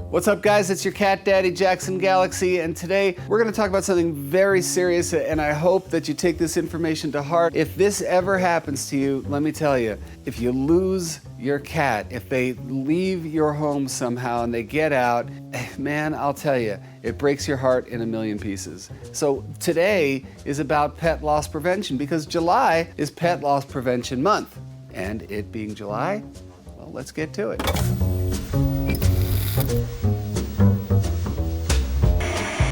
What's up, guys? It's your cat daddy, Jackson Galaxy, and today we're going to talk about something very serious, and I hope that you take this information to heart. If this ever happens to you, let me tell you, if you lose your cat, if they leave your home somehow and they get out, man, I'll tell you, it breaks your heart in a million pieces. So today is about pet loss prevention because July is Pet Loss Prevention Month. And it being July, well, let's get to it.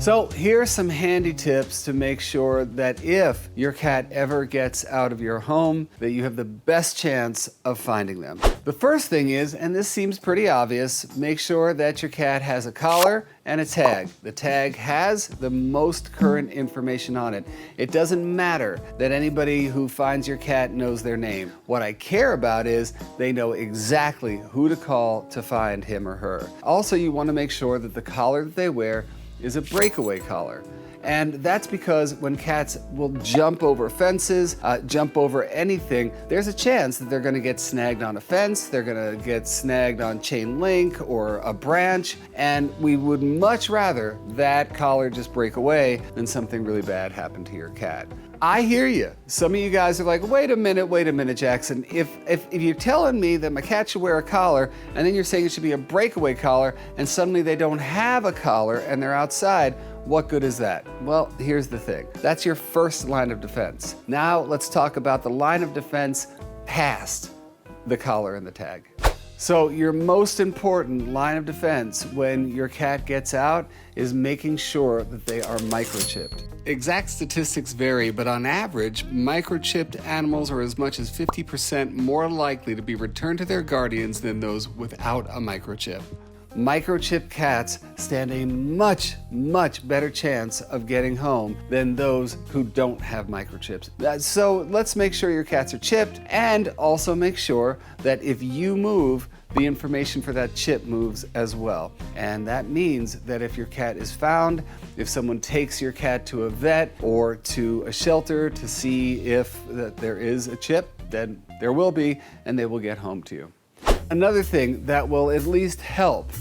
So here are some handy tips to make sure that if your cat ever gets out of your home, that you have the best chance of finding them. The first thing is, and this seems pretty obvious, make sure that your cat has a collar and a tag. The tag has the most current information on it. It doesn't matter that anybody who finds your cat knows their name. What I care about is they know exactly who to call to find him or her. Also, you want to make sure that the collar that they wear is a breakaway collar. And that's because when cats will jump over fences, jump over anything, there's a chance that they're gonna get snagged on a fence, they're gonna get snagged on chain link or a branch, and we would much rather that collar just break away than something really bad happen to your cat. I hear you. Some of you guys are like, wait a minute, Jackson. If you're telling me that my cat should wear a collar, and then you're saying it should be a breakaway collar, and suddenly they don't have a collar and they're outside, what good is that? Well, here's the thing. That's your first line of defense. Now let's talk about the line of defense past the collar and the tag. So your most important line of defense when your cat gets out is making sure that they are microchipped. Exact statistics vary, but on average, microchipped animals are as much as 50% more likely to be returned to their guardians than those without a microchip. Microchipped cats stand a much better chance of getting home than those who don't have microchips. So let's make sure your cats are chipped, and also make sure that if you move, the information for that chip moves as well. And that means that if your cat is found, if someone takes your cat to a vet or to a shelter to see if that there is a chip, then there will be, and they will get home to you. Another thing that will at least help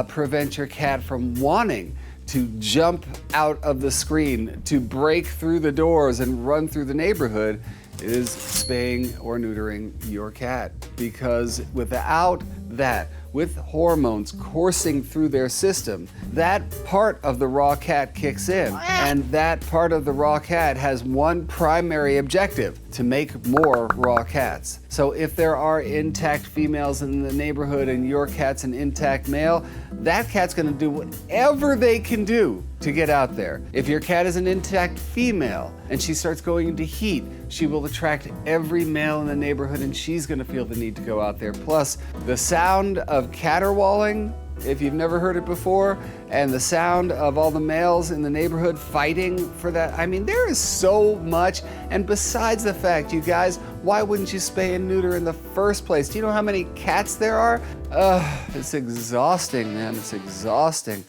prevent your cat from wanting to jump out of the screen, to break through the doors and run through the neighborhood is spaying or neutering your cat. Because without that, with hormones coursing through their system, that part of the raw cat kicks in. And that part of the raw cat has one primary objective: to make more raw cats. So if there are intact females in the neighborhood and your cat's an intact male, that cat's gonna do whatever they can do to get out there. If your cat is an intact female and she starts going into heat, she will attract every male in the neighborhood and she's gonna feel the need to go out there. Plus, the sound of caterwauling, if you've never heard it before, and the sound of all the males in the neighborhood fighting for that, I mean, there is so much. And besides the fact, you guys, why wouldn't you spay and neuter in the first place? Do you know how many cats there are? It's exhausting, man, it's exhausting.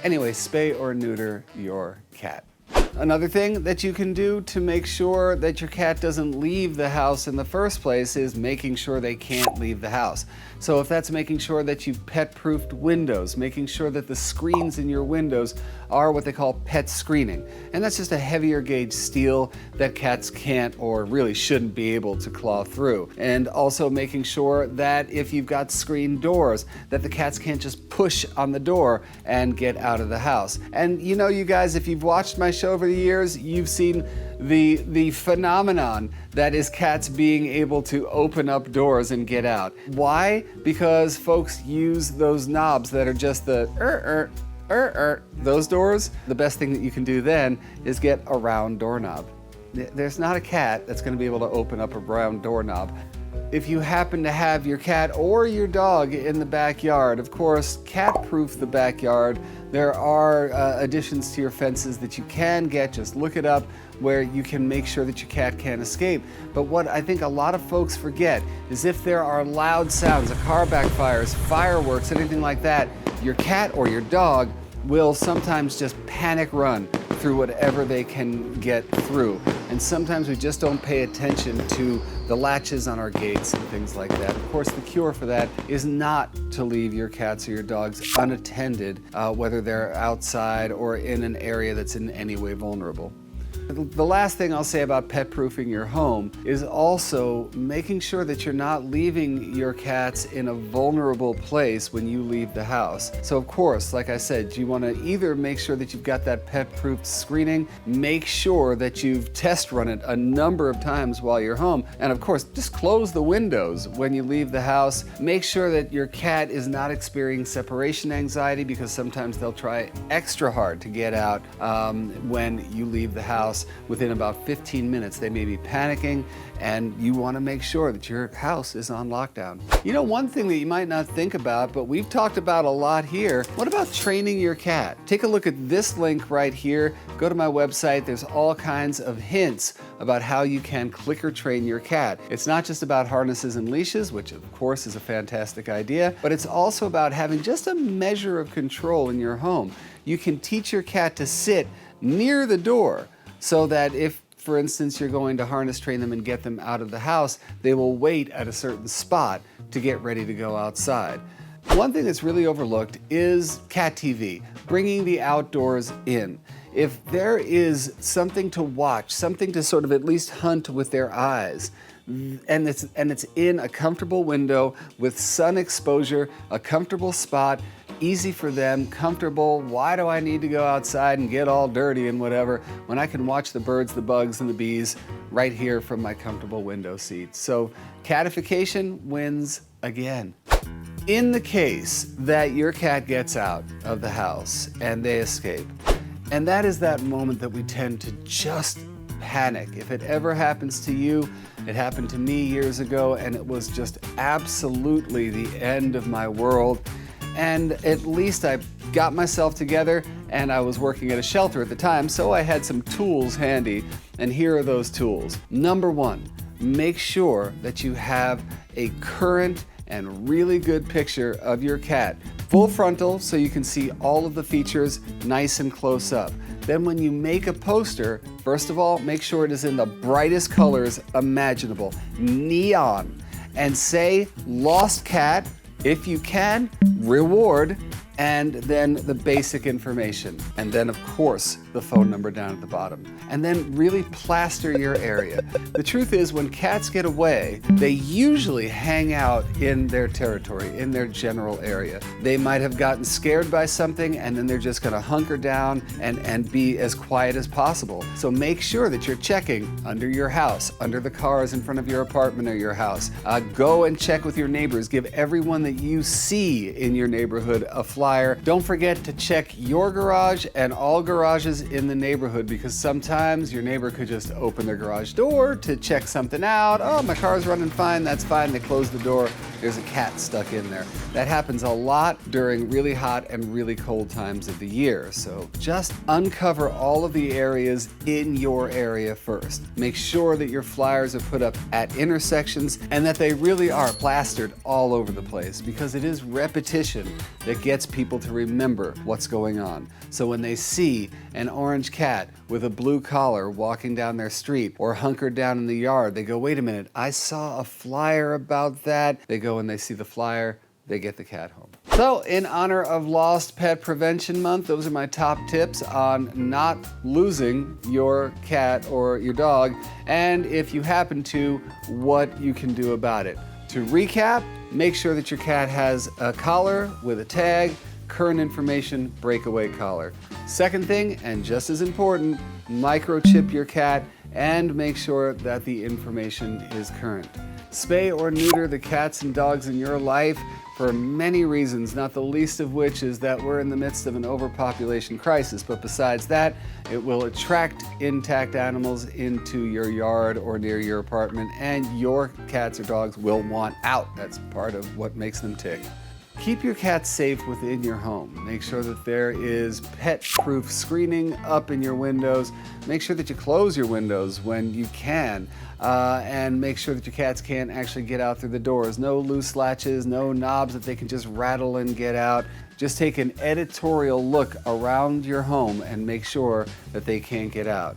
Anyway, spay or neuter your cat. Another thing that you can do to make sure that your cat doesn't leave the house in the first place is making sure they can't leave the house. So if that's making sure that you've pet-proofed windows, making sure that the screens in your windows are what they call pet screening. And that's just a heavier gauge steel that cats can't or really shouldn't be able to claw through. And also making sure that if you've got screen doors, that the cats can't just push on the door and get out of the house. And you know, you guys, if you've watched my show over the years, you've seen the phenomenon that is cats being able to open up doors and get out. Why? Because folks use those knobs that are just the those doors. The best thing that you can do then is get a round doorknob. There's not a cat that's going to be able to open up a round doorknob. If you happen to have your cat or your dog in the backyard, of course, cat-proof the backyard. There are additions to your fences that you can get, just look it up, where you can make sure that your cat can't escape. But what I think a lot of folks forget is if there are loud sounds, a car backfires, fireworks, anything like that, your cat or your dog will sometimes just panic run through whatever they can get through. And sometimes we just don't pay attention to the latches on our gates and things like that. Of course, the cure for that is not to leave your cats or your dogs unattended, whether they're outside or in an area that's in any way vulnerable. The last thing I'll say about pet-proofing your home is also making sure that you're not leaving your cats in a vulnerable place when you leave the house. So of course, like I said, you want to either make sure that you've got that pet-proof screening, make sure that you've test run it a number of times while you're home, and of course, just close the windows when you leave the house. Make sure that your cat is not experiencing separation anxiety, because sometimes they'll try extra hard to get out when you leave the house. Within about 15 minutes, they may be panicking, and you want to make sure that your house is on lockdown. You know, one thing that you might not think about, but we've talked about a lot here, what about training your cat? Take a look at this link right here. Go to my website. There's all kinds of hints about how you can clicker train your cat. It's not just about harnesses and leashes, which of course is a fantastic idea, but it's also about having just a measure of control in your home. You can teach your cat to sit near the door, so that if, for instance, you're going to harness train them and get them out of the house, they will wait at a certain spot to get ready to go outside. One thing that's really overlooked is cat TV, bringing the outdoors in. If there is something to watch, something to sort of at least hunt with their eyes, and it's in a comfortable window with sun exposure, a comfortable spot, easy for them, comfortable. Why do I need to go outside and get all dirty and whatever when I can watch the birds, the bugs, and the bees right here from my comfortable window seat? So catification wins again. In the case that your cat gets out of the house and they escape, and that is that moment that we tend to just panic. If it ever happens to you, it happened to me years ago, and it was just absolutely the end of my world. And at least I got myself together, and I was working at a shelter at the time, so I had some tools handy, and here are those tools. Number one, make sure that you have a current and really good picture of your cat. Full frontal, so you can see all of the features nice and close up. Then when you make a poster, first of all, make sure it is in the brightest colors imaginable, neon, and say lost cat. If you can, reward, and then the basic information. And then, of course, the phone number down at the bottom. And then really plaster your area. The truth is, when cats get away, they usually hang out in their territory, in their general area. They might have gotten scared by something, and then they're just gonna hunker down and be as quiet as possible. So make sure that you're checking under your house, under the cars in front of your apartment or your house. Go and check with your neighbors. Give everyone that you see in your neighborhood a flyer. Don't forget to check your garage and all garages in the neighborhood, because sometimes your neighbor could just open their garage door to check something out. Oh, my car's running fine, that's fine. They close the door, there's a cat stuck in there. That happens a lot during really hot and really cold times of the year. So just uncover all of the areas in your area first. Make sure that your flyers are put up at intersections and that they really are plastered all over the place, because it is repetition that gets people to remember what's going on. So when they see an orange cat with a blue collar walking down their street or hunkered down in the yard, they go, wait a minute, I saw a flyer about that. They go and they see the flyer, they get the cat home. So in honor of Lost Pet Prevention Month, those are my top tips on not losing your cat or your dog, and if you happen to, what you can do about it. To recap, make sure that your cat has a collar with a tag, current information, breakaway collar. Second thing, and just as important, microchip your cat and make sure that the information is current. Spay or neuter the cats and dogs in your life for many reasons, not the least of which is that we're in the midst of an overpopulation crisis. But besides that, it will attract intact animals into your yard or near your apartment, and your cats or dogs will want out. That's part of what makes them tick. Keep your cat safe within your home. Make sure that there is pet-proof screening up in your windows. Make sure that you close your windows when you can. And make sure that your cats can't actually get out through the doors. No loose latches, no knobs that they can just rattle and get out. Just take an editorial look around your home and make sure that they can't get out.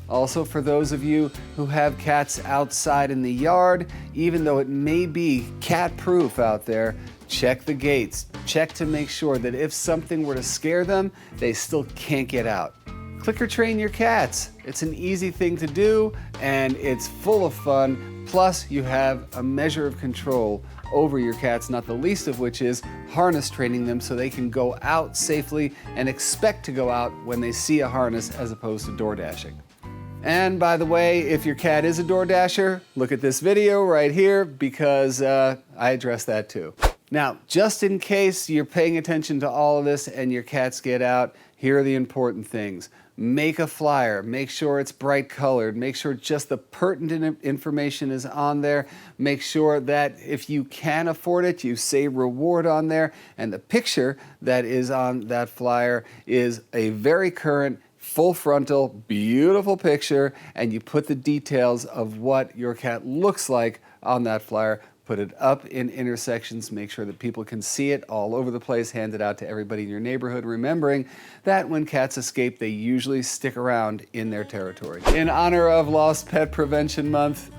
Also, for those of you who have cats outside in the yard, even though it may be cat-proof out there, check the gates. Check to make sure that if something were to scare them, they still can't get out. Clicker train your cats. It's an easy thing to do and it's full of fun. Plus, you have a measure of control over your cats, not the least of which is harness training them so they can go out safely and expect to go out when they see a harness as opposed to door dashing. And by the way, if your cat is a door dasher, look at this video right here because I address that too. Now, just in case you're paying attention to all of this and your cats get out, here are the important things. Make a flyer, make sure it's bright colored, make sure just the pertinent information is on there, make sure that if you can afford it, you say reward on there, and the picture that is on that flyer is a very current, full frontal, beautiful picture, and you put the details of what your cat looks like on that flyer. Put it up in intersections, make sure that people can see it all over the place, hand it out to everybody in your neighborhood, remembering that when cats escape, they usually stick around in their territory. In honor of Lost Pet Prevention Month,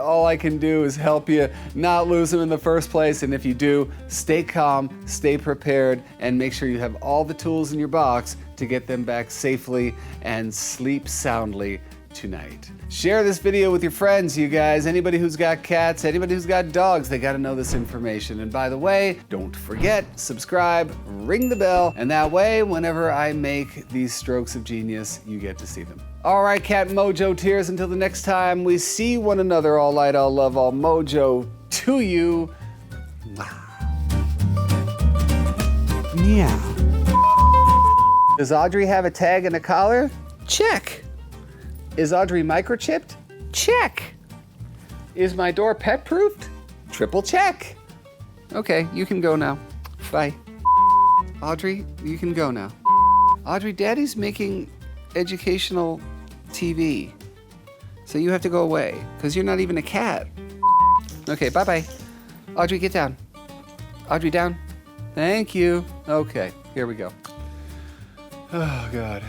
all I can do is help you not lose them in the first place, and if you do, stay calm, stay prepared, and make sure you have all the tools in your box to get them back safely and sleep soundly tonight. Share this video with your friends, you guys. Anybody who's got cats, anybody who's got dogs, they gotta know this information. And by the way, don't forget, subscribe, ring the bell, and that way, whenever I make these strokes of genius, you get to see them. All right, Cat Mojo tears, until the next time we see one another, all light, all love, all mojo to you. Meow. Does Audrey have a tag and a collar? Check. Is Audrey microchipped? Check. Is my door pet-proofed? Triple check. Okay, you can go now. Bye. Audrey, you can go now. Audrey, Daddy's making educational TV, so you have to go away, because you're not even a cat. Okay, bye-bye. Audrey, get down. Audrey, down. Thank you. Okay, here we go. Oh, God.